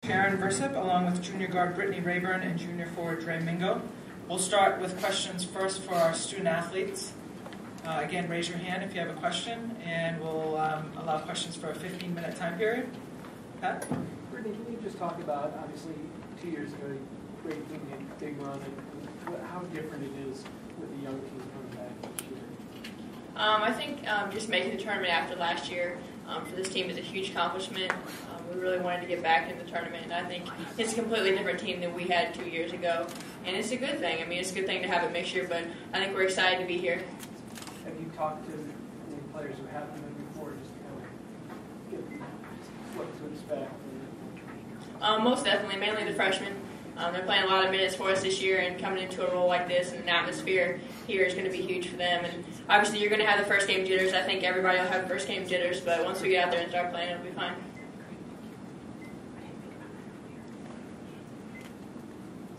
Sharon Versyp, along with junior guard Brittany Rayburn and junior forward Drey Mingo. We'll start with questions first for our student athletes. Again, raise your hand if you have a question, and we'll allow questions for a 15-minute time period. Pat? Brittany, can you just talk about, obviously, 2 years ago, great big run, and how different it is with the young team coming back this year? I think just making the tournament after last year for this team is a huge accomplishment. We really wanted to get back in the tournament, and I think it's a completely different team than we had 2 years ago. And it's a good thing. I mean, it's a good thing to have a mixture, but I think we're excited to be here. Have you talked to any players who haven't been before, just to kind of get what to expect? Most definitely, mainly the freshmen. They're playing a lot of minutes for us this year, and coming into a role like this and an atmosphere here is going to be huge for them. And obviously, you're going to have the first game jitters. I think everybody will have first game jitters, but once we get out there and start playing, it'll be fine.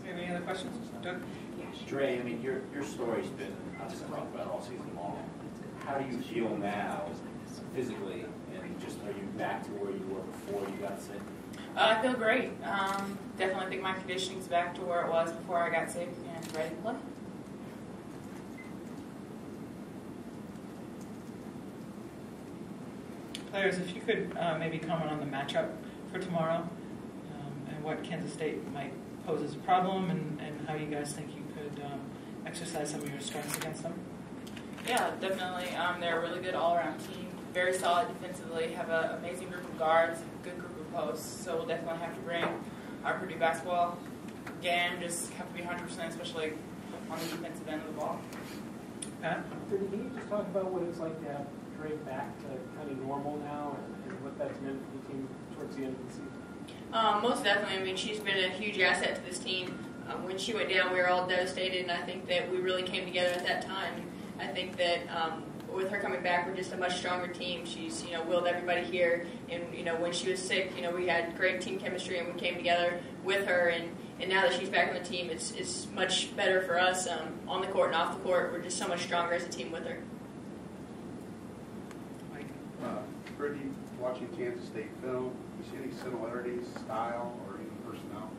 Any other questions? Doug? Drey, I mean, your story's been obviously talked about all season long. How do you feel now, physically, and just are you back to where you were before you got sick? I feel great. Definitely think my conditioning's back to where it was before I got sick and ready to play. Players, if you could maybe comment on the matchup for tomorrow and what Kansas State might pose as a problem and how you guys think you could exercise some of your strengths against them. Yeah, definitely. They're a really good all-around team. Very solid defensively. Have an amazing group of guards, good group of posts. So we'll definitely have to bring our Purdue basketball game. Just have to be 100%, especially on the defensive end of the ball. Pat? Brittany, can you just talk about what it's like to have Drey back to kind of normal now and what that's meant for the team towards the end of the season? Most definitely. I mean, she's been a huge asset to this team. When she went down, we were all devastated, and I think that we really came together at that time. I think that with her coming back, we're just a much stronger team. She's, willed everybody here, and when she was sick, we had great team chemistry, and we came together with her. And now that she's back on the team, it's much better for us on the court and off the court. We're just so much stronger as a team with her. Brittany, watching Kansas State film, you see any similarities, style, or even personnel?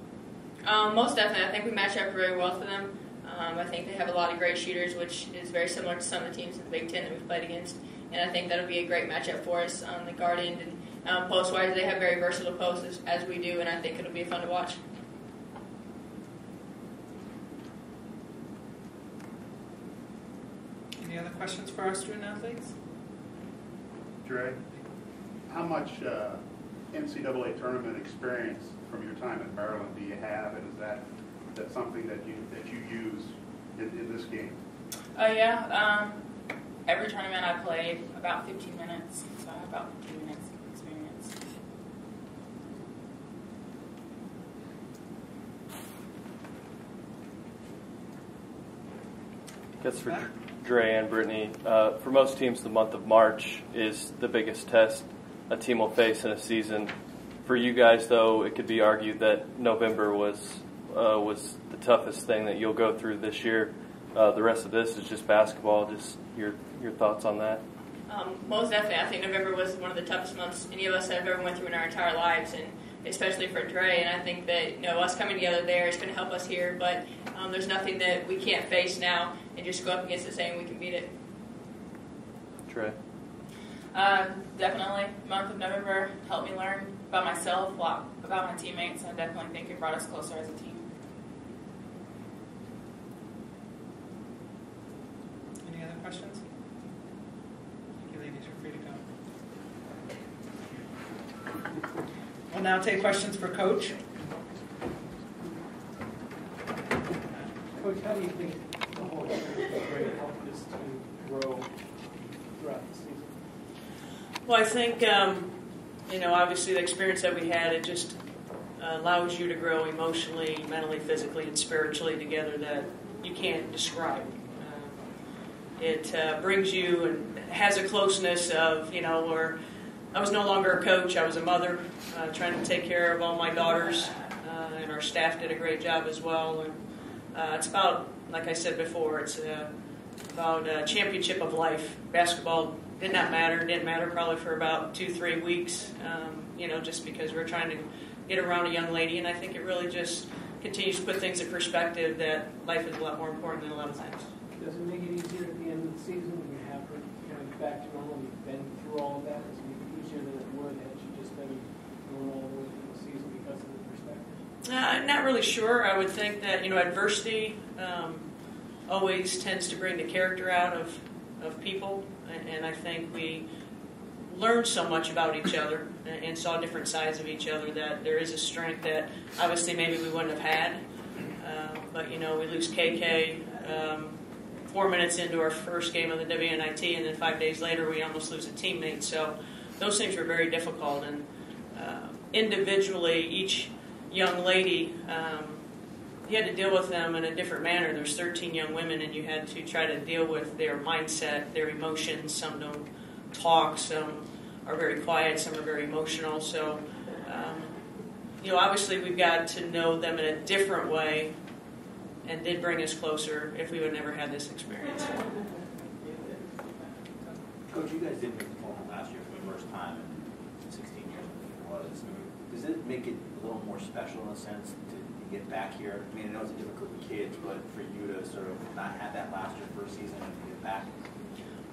Most definitely. I think we match up very well for them. I think they have a lot of great shooters, which is very similar to some of the teams in the Big Ten that we've played against. And I think that'll be a great matchup for us on the guard end. And post-wise, they have very versatile posts as we do, and I think it'll be fun to watch. Any other questions for our student athletes? Drey, how much NCAA tournament experience from your time at Maryland do you have, and is that something that you use in this game? Yeah. Every tournament I played about 15 minutes, so I have about 15 minutes experience. That's for Drey and Brittany. For most teams, the month of March is the biggest test a team will face in a season. For you guys, though, it could be argued that November was the toughest thing that you'll go through this year. The rest of this is just basketball. Just your thoughts on that? Most definitely. I think November was one of the toughest months any of us have ever went through in our entire lives, and especially for Drey. And I think that us coming together there is going to help us here. But there's nothing that we can't face now and just go up against it saying we can beat it. Drey? Definitely. Month of November helped me learn about myself, a lot about my teammates, and I definitely think it brought us closer as a team. Any other questions? Thank you, ladies. You're free to go. We'll now take questions for Coach. Coach, how do you think the whole experience of Drey helped this team grow throughout the season? Well, I think, obviously the experience that we had, it just allows you to grow emotionally, mentally, physically, and spiritually together that you can't describe. It brings you and has a closeness of, where I was no longer a coach, I was a mother, trying to take care of all my daughters, and our staff did a great job as well. And it's about, like I said before, it's about a championship of life. Basketball didn't matter probably for about 2-3 weeks, just because we're trying to get around a young lady, and I think it really just continues to put things in perspective that life is a lot more important than a lot of things. Does it make it easier at the end of the season when you have her kind of back to normal and you've been through all of that? Does it make it easier than it would had she just been going all the way through the season because of the perspective? I'm not really sure. I would think that, adversity always tends to bring the character out of people, and I think we learned so much about each other and saw different sides of each other that there is a strength that obviously maybe we wouldn't have had. But, we lose KK 4 minutes into our first game of the WNIT, and then 5 days later we almost lose a teammate. So those things were very difficult. And individually, each young lady, you had to deal with them in a different manner. There's 13 young women, and you had to try to deal with their mindset, their emotions. Some don't talk, some are very quiet, some are very emotional. So, obviously we've got to know them in a different way, and did bring us closer if we would never had this experience. Coach, you guys didn't make the tournament last year for the first time in 16 years, I think it was. Does it make it a little more special in a sense to get back here? I mean, I know it's a different group of kids, but for you to sort of not have that last year first season and to get back?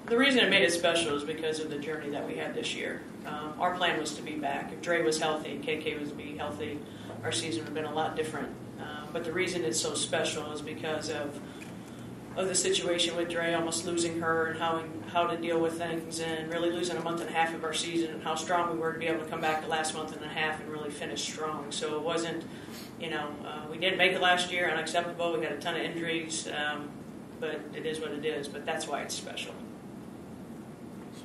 The reason it made it special is because of the journey that we had this year. Our plan was to be back. If Drey was healthy, KK was to be healthy, our season would have been a lot different. But the reason it's so special is because of the situation with Drey, almost losing her and how to deal with things, and really losing a month and a half of our season, and how strong we were to be able to come back the last month and a half and really finish strong. So it wasn't, we didn't make it last year, unacceptable. We had a ton of injuries, but it is what it is. But that's why it's special.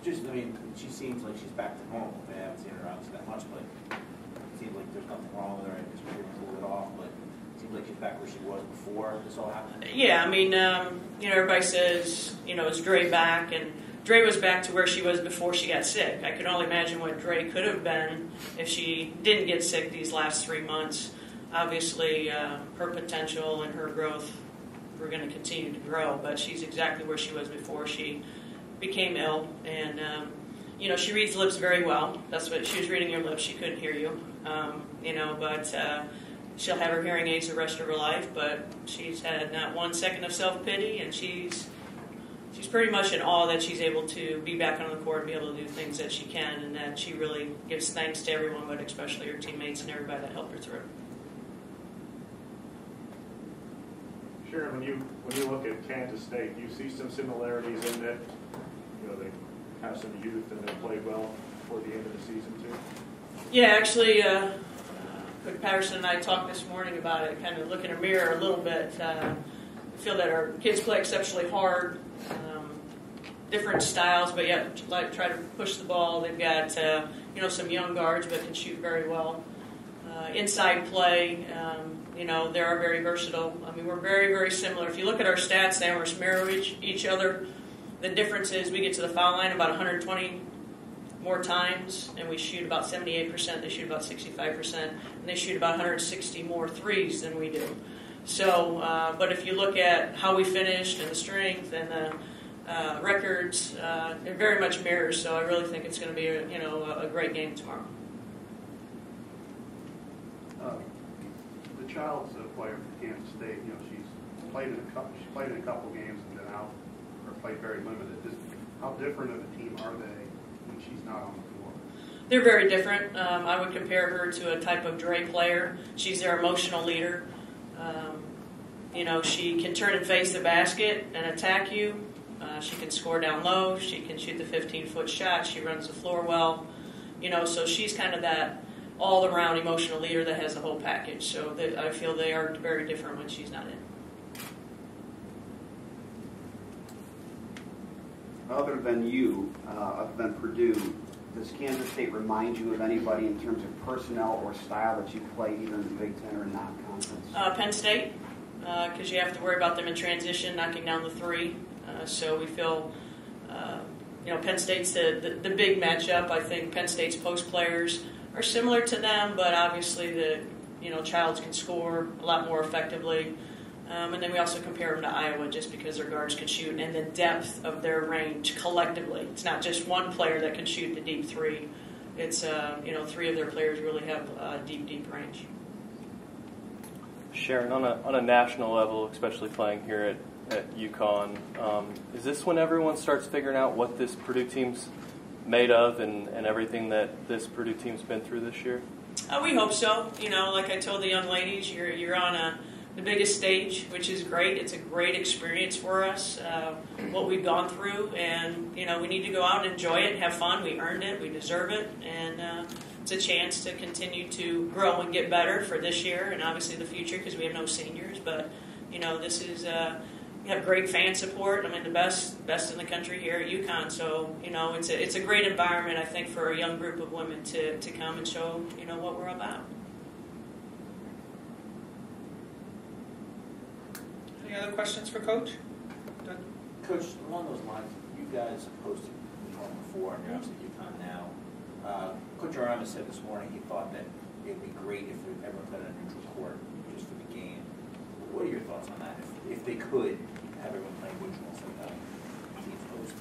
She seems like she's back to normal. I haven't seen her out that much, but it seems like there's nothing wrong with her. And just pulled it off, but it seems like she's back where she was before this all happened. Yeah, everybody says, is Drey back? And Drey was back to where she was before she got sick. I could only imagine what Drey could have been if she didn't get sick these last 3 months. Obviously, her potential and her growth were going to continue to grow, but she's exactly where she was before she became ill. And, she reads lips very well. That's what she was reading your lips. She couldn't hear you, but she'll have her hearing aids the rest of her life. But she's had not 1 second of self-pity, and she's pretty much in awe that she's able to be back on the court and be able to do things that she can, and that she really gives thanks to everyone, but especially her teammates and everybody that helped her through. Sharon, when you look at Kansas State, you see some similarities in that, they have some youth and they play well toward the end of the season too? Yeah, actually, Coach Patterson and I talked this morning about it, kind of look in a mirror a little bit. I feel that our kids play exceptionally hard, different styles, but yet try to push the ball. They've got, some young guards, but can shoot very well. Inside play, they are very versatile. We're very, very similar. If you look at our stats, they almost mirror each other. The difference is we get to the foul line about 120 more times, and we shoot about 78%. They shoot about 65%, and they shoot about 160 more threes than we do. So, but if you look at how we finished and the strength and the records, it very much mirrors. So I really think it's going to be a great game tomorrow. The child's a player for Kansas State. She's played in a couple games and been out, or played very limited. How different of a team are they when she's not on the floor? They're very different. I would compare her to a type of Drey player. She's their emotional leader. She can turn and face the basket and attack you. She can score down low. She can shoot the 15-foot shot. She runs the floor well. So she's kind of that all-around emotional leader that has the whole package. So I feel they are very different when she's not in. Other than Purdue, does Kansas State remind you of anybody in terms of personnel or style that you play either in the Big Ten or non-conference? Penn State, because you have to worry about them in transition, knocking down the three. So we feel, Penn State's the big matchup. I think Penn State's post players are similar to them, but obviously Childs can score a lot more effectively. And then we also compare them to Iowa just because their guards can shoot and the depth of their range collectively. It's not just one player that can shoot the deep three. it's 3 of their players really have deep range. Sharon, on a national level, especially playing here at UConn, is this when everyone starts figuring out what this Purdue team's made of and everything that this Purdue team's been through this year? We hope so. Like I told the young ladies, you're on the biggest stage, which is great. It's a great experience for us, what we've gone through, and we need to go out and enjoy it and have fun. We earned it, we deserve it, and it's a chance to continue to grow and get better for this year and obviously the future because we have no seniors. But this is we have great fan support. I mean, the best in the country here at UConn. So it's a great environment, I think, for a young group of women to come and show what we're about. Any other questions for Coach? Doug? Coach, along those lines, you guys have hosted UConn before, and you're obviously at UConn now. Coach Arama said this morning he thought that it would be great if everyone played on a neutral court just for the game. What are your thoughts on that? If they could have everyone playing neutral instead of teams host?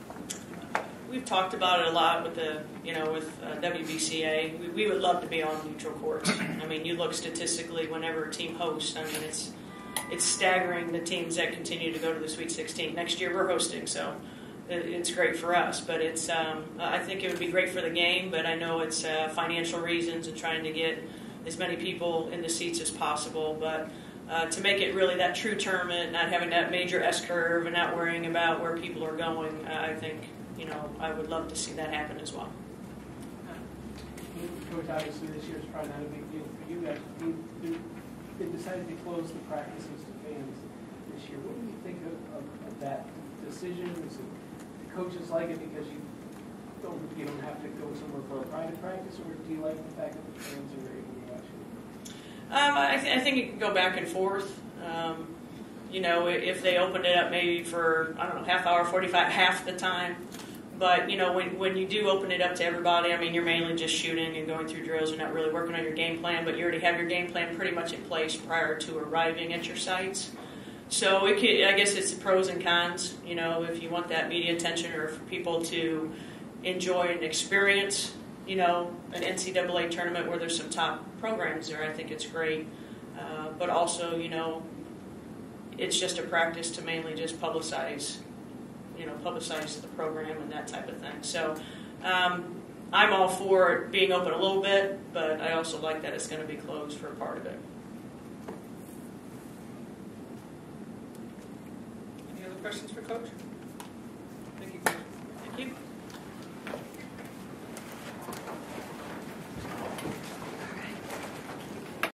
We've talked about it a lot with the with WBCA. We would love to be on neutral courts. I mean, you look statistically whenever a team hosts. I mean, it's staggering the teams that continue to go to the Sweet 16. Next year we're hosting, so it's great for us. But it's I think it would be great for the game, but I know it's financial reasons and trying to get as many people in the seats as possible. But to make it really that true tournament, not having that major S-curve and not worrying about where people are going, I think I would love to see that happen as well. Coach, obviously this year is probably not a big deal for you guys. They decided to close the practices to fans this year. What do you think of that decision? Is it the coaches like it because you don't have to go somewhere for a private practice, or do you like the fact that the fans are able to watch it? I think it can go back and forth. If they opened it up maybe for, half hour, 45, half the time. But, when you do open it up to everybody, I mean, you're mainly just shooting and going through drills. You're not really working on your game plan, but you already have your game plan pretty much in place prior to arriving at your sites. So I guess it's the pros and cons, if you want that media attention or for people to enjoy and experience, an NCAA tournament where there's some top programs there. I think it's great. But also, it's just a practice to mainly just publicize the program and that type of thing. So I'm all for it being open a little bit, but I also like that it's going to be closed for a part of it. Any other questions for Coach? Thank you, Coach. Thank you.